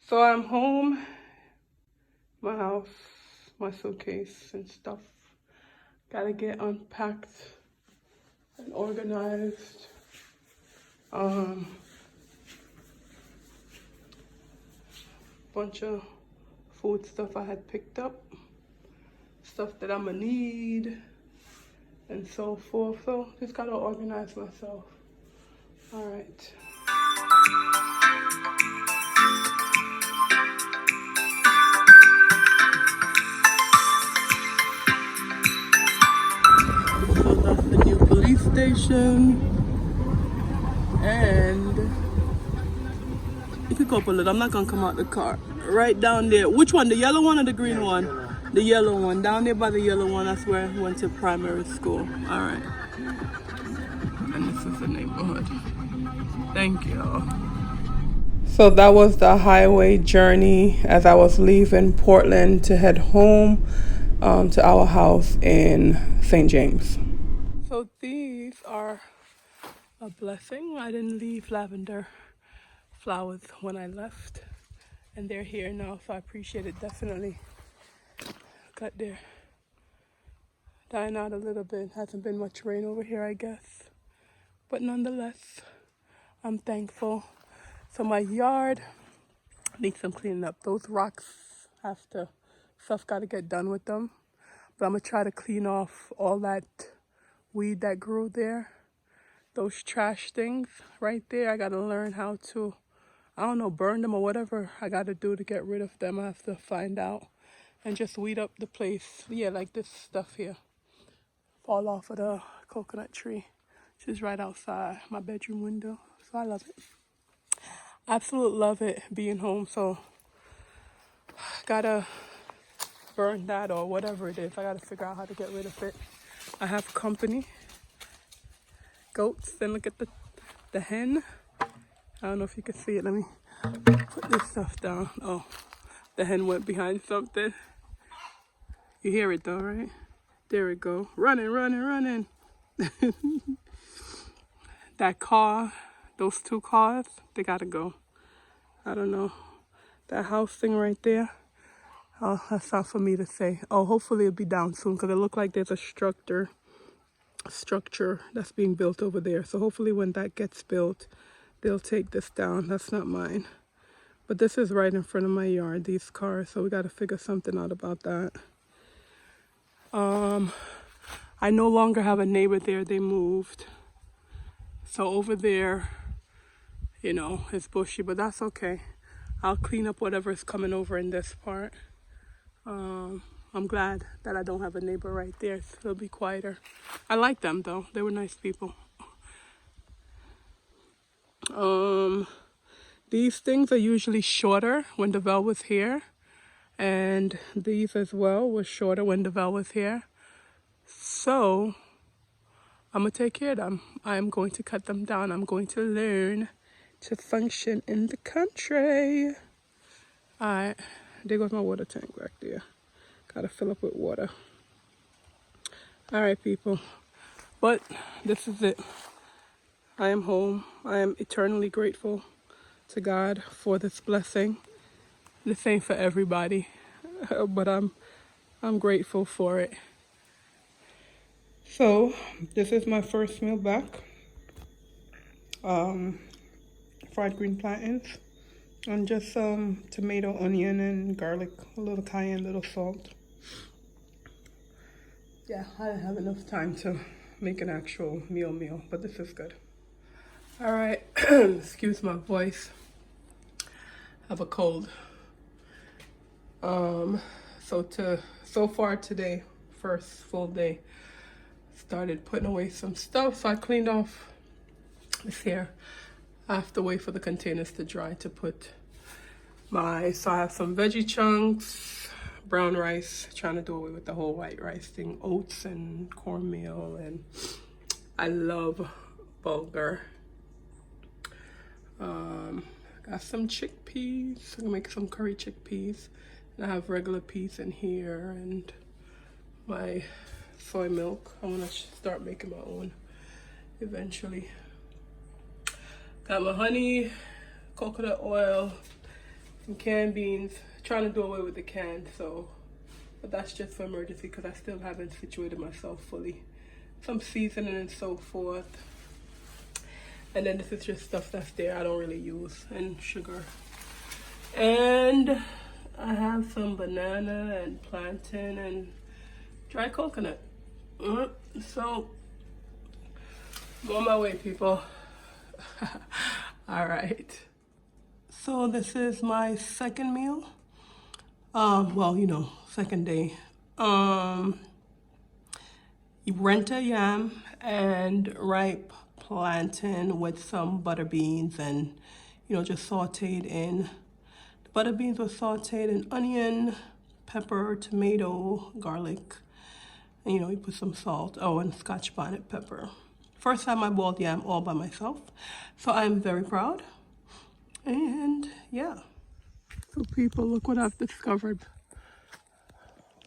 So I'm home, my house, my suitcase and stuff. Gotta get unpacked and organized. Bunch of food stuff I had picked up, stuff that I'ma need, and so forth. So just gotta organize myself. All right. So that's the new police station, and you can go pull it. I'm not gonna come out the car. Right down there. Which one? The yellow one or the green one? The yellow one. Down there by the yellow one. That's where I went to primary school. All right. And this is the neighborhood. Thank you. So that was the highway journey as I was leaving Portland to head home to our house in St. James. So these are a blessing. I didn't leave lavender flowers when I left, and they're here now, so I appreciate it definitely. Got there. Dying out a little bit. Hasn't been much rain over here, I guess. But nonetheless, I'm thankful. So my yard needs some cleaning up. Those rocks stuff got to get done with them. But I'm going to try to clean off all that weed that grew there. Those trash things right there, I got to learn how to, I don't know, burn them or whatever I got to do to get rid of them. I have to find out and just weed up the place. Yeah, like this stuff here. Fall off of the coconut tree. Which is right outside my bedroom window. So I love it. Absolutely love it being home. So gotta burn that or whatever it is. I gotta figure out how to get rid of it. I have company. Goats. Then look at the hen. I don't know if you can see it. Let me put this stuff down. Oh, the hen went behind something. You hear it though, right? There we go. Running, running, running. That car, those two cars, they gotta go. I don't know. That house thing right there, oh, that's not for me to say. Oh, hopefully it'll be down soon because it looked like there's a structure that's being built over there. So hopefully when that gets built, they'll take this down. That's not mine. But this is right in front of my yard, these cars. So we gotta figure something out about that. I no longer have a neighbor there. They moved. So over there, you know, it's bushy, but that's okay. I'll clean up whatever is coming over in this part. I'm glad that I don't have a neighbor right there. It'll be quieter. I like them though. They were nice people. These things are usually shorter when Develle was here. And these as well were shorter when Develle was here. So I'm going to take care of them. I'm going to cut them down. I'm going to learn to function in the country. All right, there goes my water tank back there. Gotta fill up with water. All right, people. But this is it. I am home. I am eternally grateful to God for this blessing. This ain't for everybody, but I'm grateful for it. So this is my first meal back. Fried green plantains and just tomato, onion, and garlic, a little cayenne, a little salt. Yeah, I didn't have enough time to make an actual meal, but this is good. All right, excuse my voice. I have a cold. So far today, first full day, started putting away some stuff. So I cleaned off this here. I have to wait for the containers to dry to put so I have some veggie chunks, brown rice, trying to do away with the whole white rice thing, oats and cornmeal, and I love bulgur. Got some chickpeas. I'm gonna make some curry chickpeas. And I have regular peas in here and my soy milk. I wanna start making my own eventually. Got my honey, coconut oil, some canned beans. Trying to do away with the canned, so, but that's just for emergency because I still haven't situated myself fully. Some seasoning and so forth. And then this is just stuff that's there I don't really use, and sugar. And I have some banana and plantain and dry coconut. So, I'm on my way, people. All right. So this is my second meal. Well, you know, second day. Renta yam and ripe plantain with some butter beans, and you know, just sauteed in. The butter beans were sauteed in onion, pepper, tomato, garlic, and you know, you put some salt. Oh, and Scotch bonnet pepper. First time I boiled yam all by myself, so I'm very proud. And yeah. So people, look what I've discovered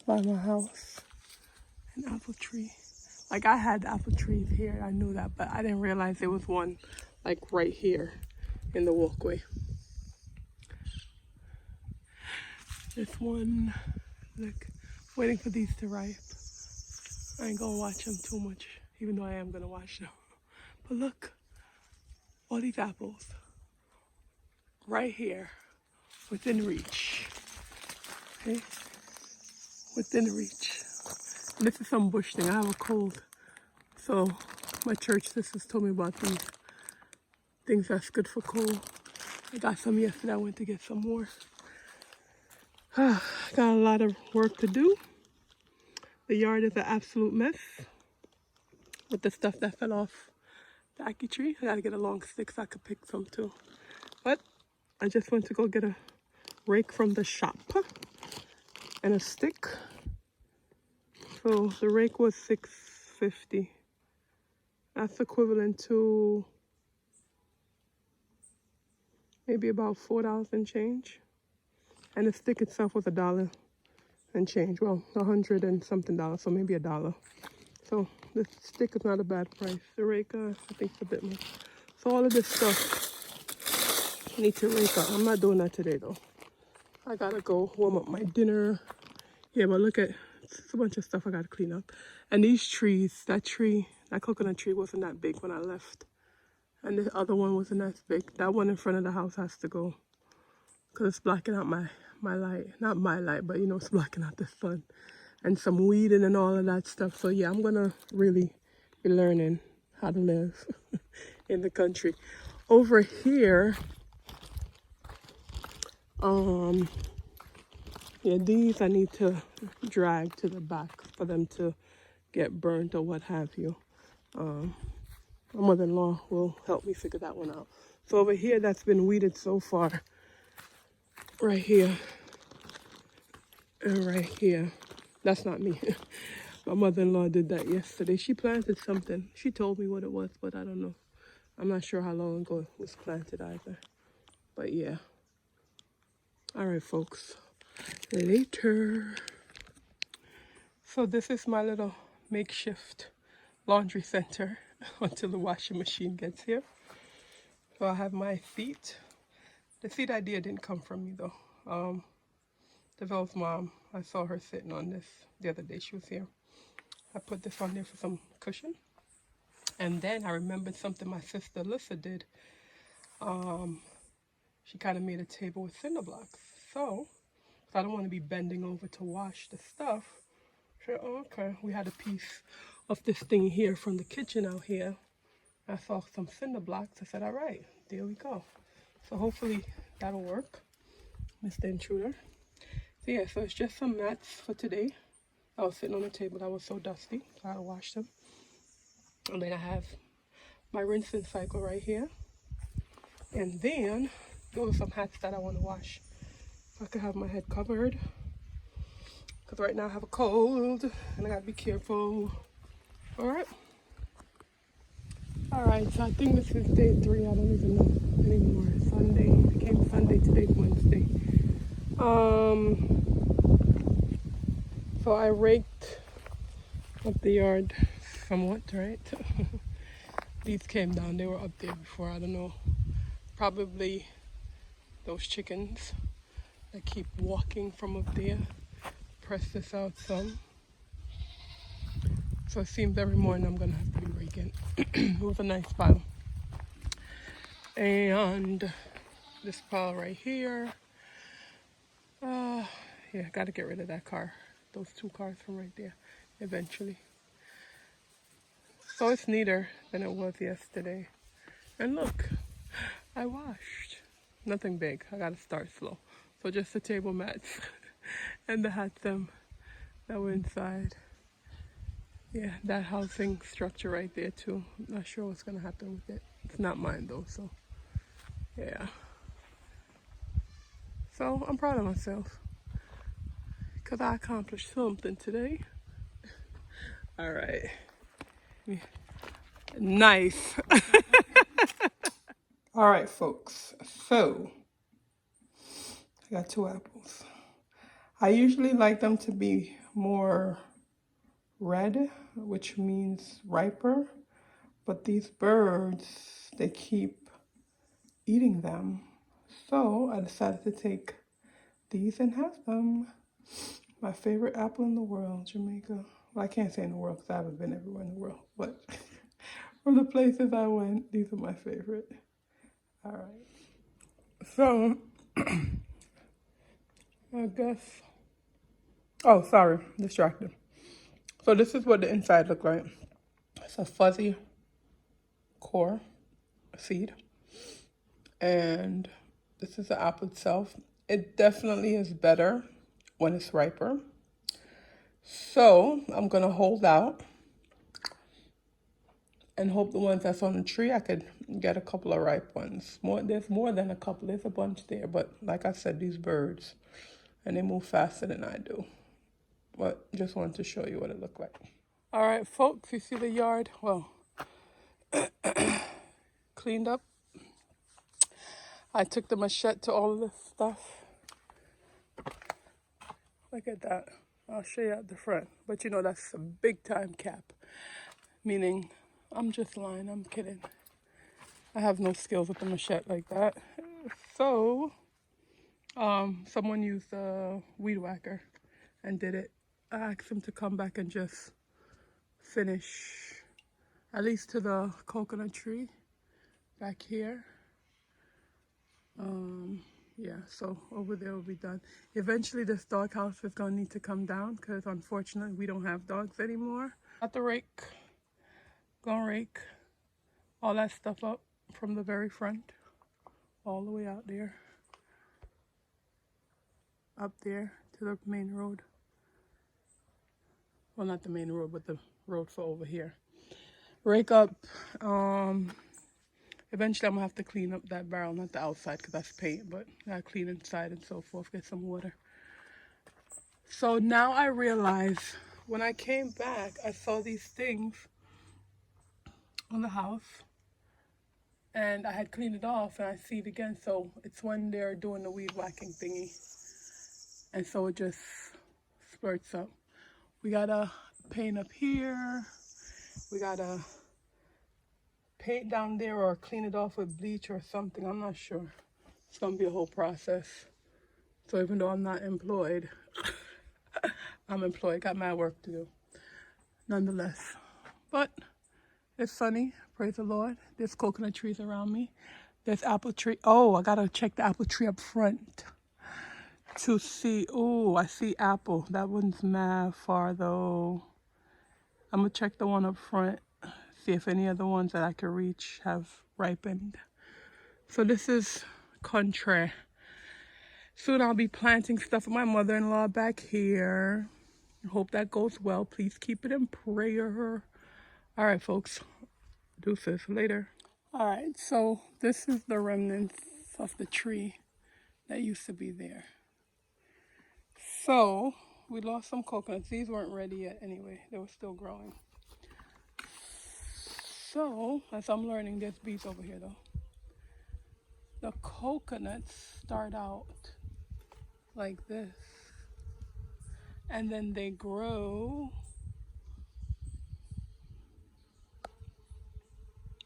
by my house. An apple tree. Like, I had apple trees here, I knew that, but I didn't realize there was one like right here in the walkway. This one, look, waiting for these to ripe. I ain't gonna watch them too much, even though I am gonna watch them. But look, all these apples right here, within reach. Okay, within reach. And this is some bush thing. I have a cold, so my church sisters told me about these things that's good for cold. I got some yesterday. I went to get some more. Got a lot of work to do. The yard is an absolute mess with the stuff that fell off the ackee tree. I gotta get a long stick so I could pick some too. But I just went to go get a rake from the shop and a stick. So the rake was $6.50. That's equivalent to maybe about $4 and change. And the stick itself was $1 and change. Well, 100 and something dollars, so maybe $1. So the stick is not a bad price. The rake, I think it's a bit more. So all of this stuff I need to rake up. I'm not doing that today though. I gotta go warm up my dinner. Yeah, but look at, it's a bunch of stuff I gotta clean up. And these trees, that coconut tree wasn't that big when I left. And the other one wasn't that big. That one in front of the house has to go, because it's blocking out my light. Not my light, but you know, it's blocking out the sun. And some weeding and all of that stuff. So yeah, I'm gonna really be learning how to live in the country. Over here, yeah, these I need to drag to the back for them to get burnt or what have you. My mother-in-law will help me figure that one out. So over here, that's been weeded so far. Right here. And right here. That's not me. My mother-in-law did that yesterday. She planted something. She told me what it was, but I don't know. I'm not sure how long ago it was planted either. But yeah. All right, folks. Later. So this is my little makeshift laundry center until the washing machine gets here. So I have my seat. The seat idea didn't come from me though. DeVelle's mom, I saw her sitting on this the other day. She was here. I put this on there for some cushion. And then I remembered something my sister Alyssa did. She kind of made a table with cinder blocks. So I don't want to be bending over to wash the stuff. So, oh, okay, we had a piece of this thing here from the kitchen out here. I saw some cinder blocks. I said, all right, there we go. So hopefully that'll work, Mr. Intruder. So yeah, so it's just some mats for today. I was sitting on the table that was so dusty, so I had to wash them. And then I have my rinsing cycle right here. And then those are some hats that I want to wash. So I can have my head covered. Because right now I have a cold and I gotta be careful. Alright. Alright, so I think this is day 3. I don't even know anymore. Sunday. It became Sunday, today's Wednesday. So I raked up the yard somewhat, right? These came down. They were up there before. I don't know. Probably those chickens keep walking from up there. Press this out some. So it seems every morning I'm gonna have to be raking. It was a nice pile. And this pile right here. Yeah, gotta get rid of that car. Those two cars from right there, eventually. So it's neater than it was yesterday. And look, I washed. Nothing big, I gotta start slow. So just the table mats and the hats that were inside. Yeah, that housing structure right there too. I'm not sure what's gonna happen with it. It's not mine though, so yeah. So I'm proud of myself because I accomplished something today. All right. Nice. All right, folks. So I got 2 apples. I usually like them to be more red, which means riper, but these birds, they keep eating them. So I decided to take these and have them. My favorite apple in the world, Jamaica. Well, I can't say in the world because I haven't been everywhere in the world, but from the places I went, these are my favorite. All right. So, I guess, oh, sorry, distracted. So this is what the inside look like. It's a fuzzy core seed. And this is the apple itself. It definitely is better when it's riper. So I'm gonna hold out and hope the ones that's on the tree, I could get a couple of ripe ones. There's more than a couple, there's a bunch there. But like I said, these birds, and they move faster than I do. But just wanted to show you what it looked like. All right, folks, you see the yard? Well, cleaned up. I took the machete to all of this stuff. Look at that. I'll show you at the front. But you know, that's a big time cap. Meaning, I'm just lying, I'm kidding. I have no skills with the machete like that. So, someone used a weed whacker and did it. I asked him to come back and just finish at least to the coconut tree back here. Yeah, so over there will be done. Eventually this doghouse is gonna need to come down because unfortunately we don't have dogs anymore. Got the rake, gonna rake all that stuff up from the very front, all the way out there, up there to the main road. Well, not the main road, but the road for over here. Rake up, eventually I'm gonna have to clean up that barrel, not the outside because that's paint, but I gotta clean inside and so forth, get some water. So now I realize when I came back, I saw these things on the house and I had cleaned it off and I see it again. So it's when they're doing the weed whacking thingy. And so it just spurts up. We gotta paint up here. We gotta paint down there or clean it off with bleach or something. I'm not sure. It's gonna be a whole process. So even though I'm not employed, I'm employed, got my work to do, nonetheless. But it's sunny, praise the Lord. There's coconut trees around me. There's apple tree. Oh, I gotta check the apple tree up front to see. Oh, I see apple. That one's mad far though. I'm gonna check the one up front, see if any other ones that I can reach have ripened. So this is country. Soon I'll be planting stuff with my mother-in-law back here. Hope that goes well. Please keep it in prayer. All right, folks. Deuces. Later. All right, so this is the remnants of the tree that used to be there. So we lost some coconuts. These weren't ready yet anyway. They were still growing. So, as I'm learning, there's bees over here though. The coconuts start out like this. And then they grow.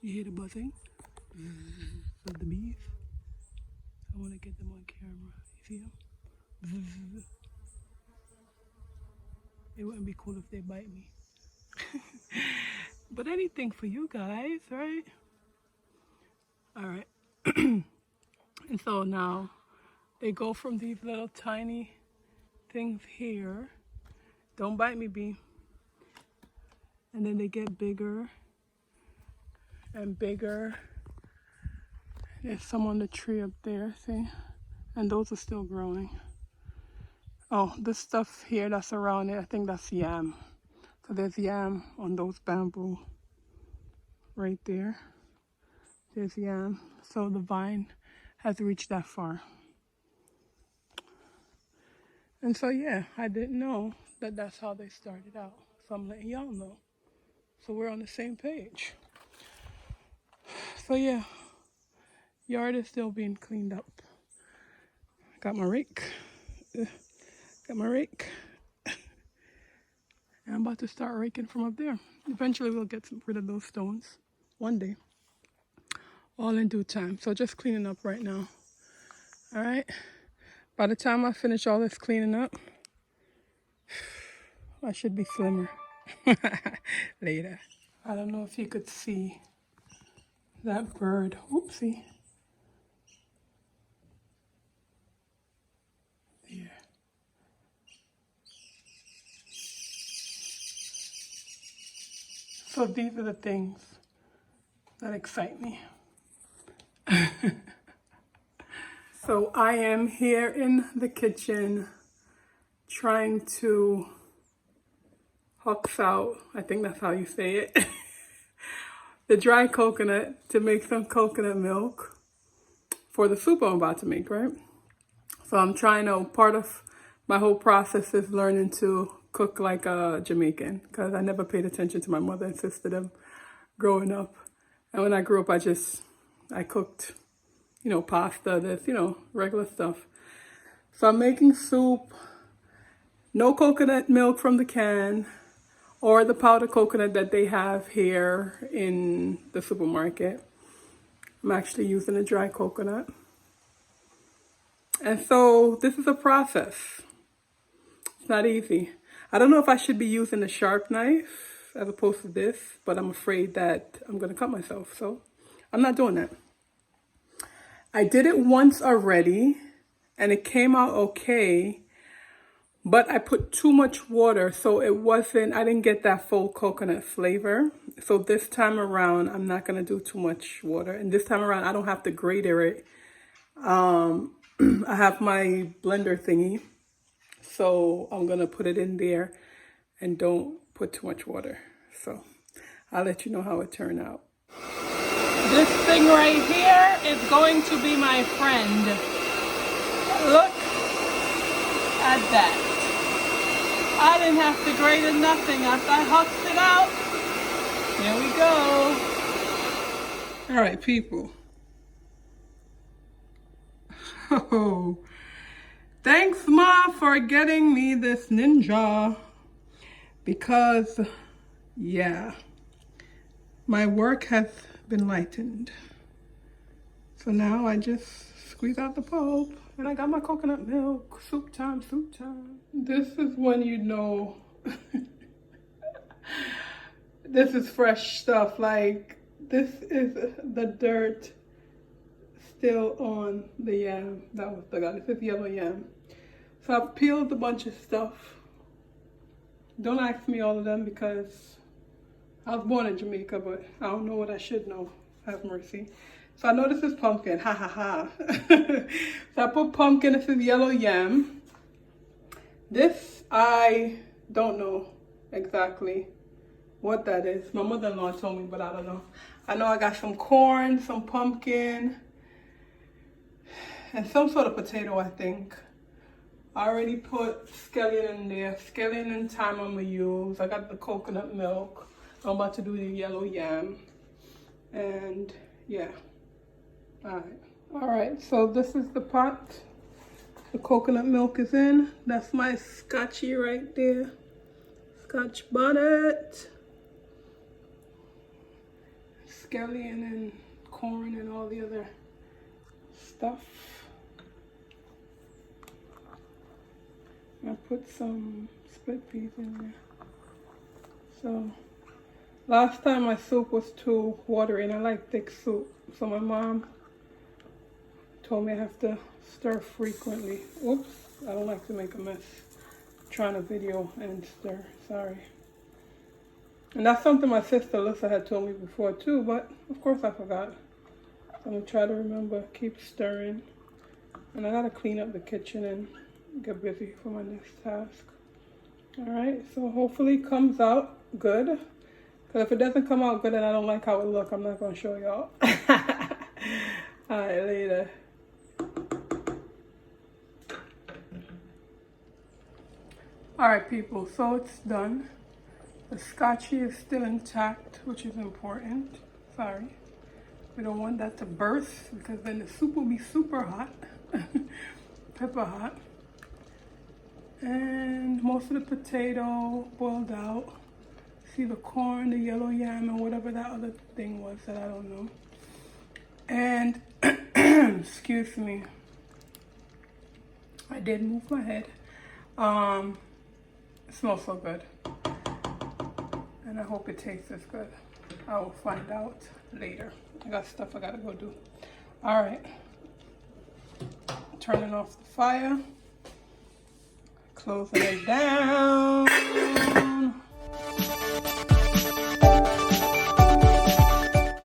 You hear the buzzing of the bees? I want to get them on camera. You see them? It wouldn't be cool if they bite me. But anything for you guys, right? All right. And so now they go from these little tiny things here. Don't bite me, bee. And then they get bigger and bigger. There's some on the tree up there, see? And those are still growing. Oh, this stuff here that's around it, I think that's yam. So there's yam on those bamboo right there. There's yam. So the vine has reached that far. And so yeah, I didn't know that that's how they started out. So I'm letting y'all know. So we're on the same page. So yeah, yard is still being cleaned up. Got my rake. Got my rake. And I'm about to start raking from up there. Eventually we'll get rid of those stones. One day. All in due time. So just cleaning up right now. Alright. By the time I finish all this cleaning up, I should be slimmer. Later. I don't know if you could see that bird. Oopsie. There. So these are the things that excite me. So I am here in the kitchen trying to hux out, I think that's how you say it, the dry coconut to make some coconut milk for the soup I'm about to make, right? So I'm trying to, part of my whole process is learning to cook like a Jamaican, because I never paid attention to my mother and sister them growing up. And when I grew up, I cooked, you know, pasta, this, you know, regular stuff. So I'm making soup, no coconut milk from the can or the powdered coconut that they have here in the supermarket. I'm actually using a dry coconut. And so this is a process. It's not easy. I don't know if I should be using a sharp knife as opposed to this, but I'm afraid that I'm going to cut myself. So I'm not doing that. I did it once already and it came out okay, but I put too much water, so I didn't get that full coconut flavor. So this time around, I'm not going to do too much water. And this time around, I don't have to grater it. I have my blender thingy, so I'm going to put it in there and don't put too much water. So I'll let you know how it turned out. This thing right here is going to be my friend. Look at that. I didn't have to grate it, nothing. After I hucked it out, here we go. All right, people. Oh, thanks, Ma, for getting me this Ninja. Because, yeah, my work has been lightened. So now I just squeeze out the pulp and I got my coconut milk. Soup time, soup time. This is when you know this is fresh stuff. Like, this is the dirt still on the yam. That was the guy. This is yellow yam. So I've peeled a bunch of stuff. Don't ask me all of them because I was born in Jamaica, but I don't know what I should know. Have mercy. So I know this is pumpkin. Ha ha ha. So I put pumpkin. This is yellow yam. This, I don't know exactly what that is. My mother-in-law told me, but I don't know. I know I got some corn, some pumpkin, and some sort of potato, I think. I already put scallion in there. Scallion and thyme I'm gonna use. I got the coconut milk. I'm about to do the yellow yam. And yeah. All right, so this is the pot. The coconut milk is in. That's my scotchy right there. Scotch bonnet. Scallion and corn and all the other stuff. I put some split peas in there. So last time my soup was too watery and I like thick soup. So my mom told me I have to stir frequently. Whoops, I don't like to make a mess. I'm trying to video and stir, sorry. And that's something my sister Alyssa had told me before too, but of course I forgot. So I'm gonna try to remember, keep stirring. And I gotta clean up the kitchen and get busy for my next task. All right, so hopefully it comes out good. Because if it doesn't come out good and I don't like how it looks, I'm not gonna show y'all. All right, later. All right, people, so it's done. The scotchy is still intact, which is important. Sorry. We don't want that to burst because then the soup will be super hot. Pepper hot. And most of the potato boiled out. See the corn, the yellow yam, and whatever that other thing was that I don't know. And, excuse me, I did move my head. It smells so good. And I hope it tastes as good. I will find out later. I got stuff I gotta go do. All right. Turning off the fire. Closing it down.